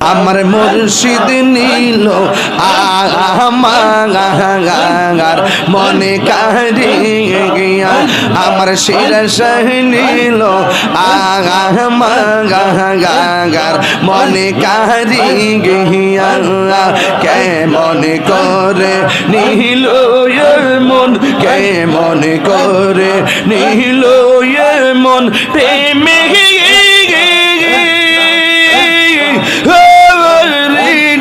আমার মুর্শিদ নীল আমার মনে কারিয়া আমার শিরশাহ নীল আমার মনে কারিয়া কেমন করে নীল মন কেমন করে নীল মন প্রেমে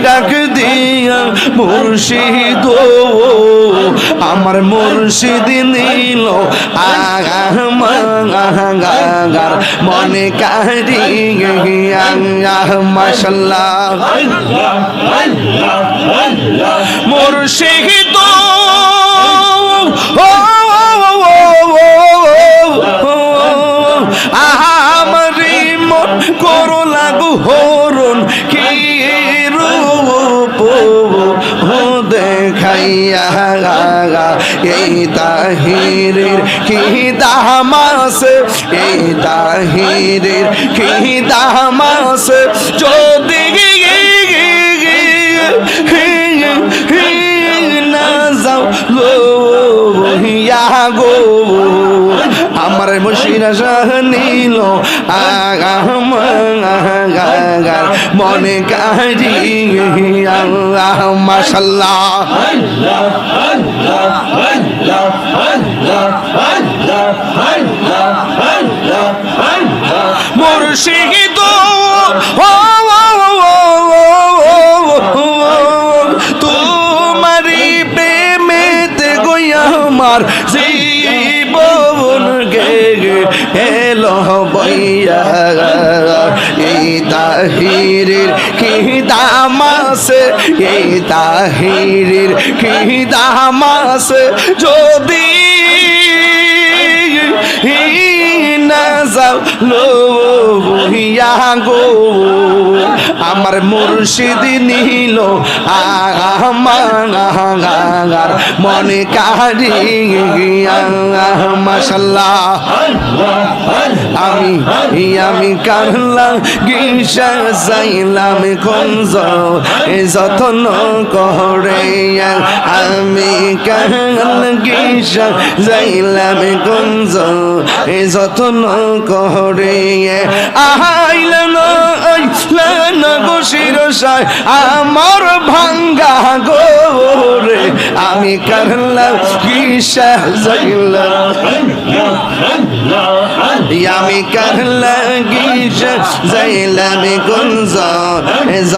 ডাক দিয়া মুর্শিদ আমার মুর্শিদ নীল আমার মনে কারিয়া মাশাআল্লাহ মুর্শিদ আমারি মন করো লাগু হরণ কি রূপ দেখাইয়া এই তাহিরের কি দামাস এই তাহিরের কি দামাস যদি না যাও গো আমার মুর্শিদ শাহ নীল আমার মনে কারিয়া মাশাআল্লাহ মুর্শিদ তোমারি প্রেমেতে গইয়া আমার জীবন গে এলো বইয়া এই তাহিরের কি দামাস এই তাহিরের কি দামাস যদি না যাও বহিয়া গো আমার মুর্শিদ নীল আমার মনে কারিয়া মাশাআল্লাহ আমি কারলা গিসা যাইলাম কুঞ্জ যতন করে আমি কারলা গিসা যাইলাম কুঞ্জ যতন করে আইলাম গো শিরশায় আমার ভাঙ্গা গোরে আমি কারলা গিসা যাইলাম আমি কারলা গিসা যাইলাম কুঞ্জ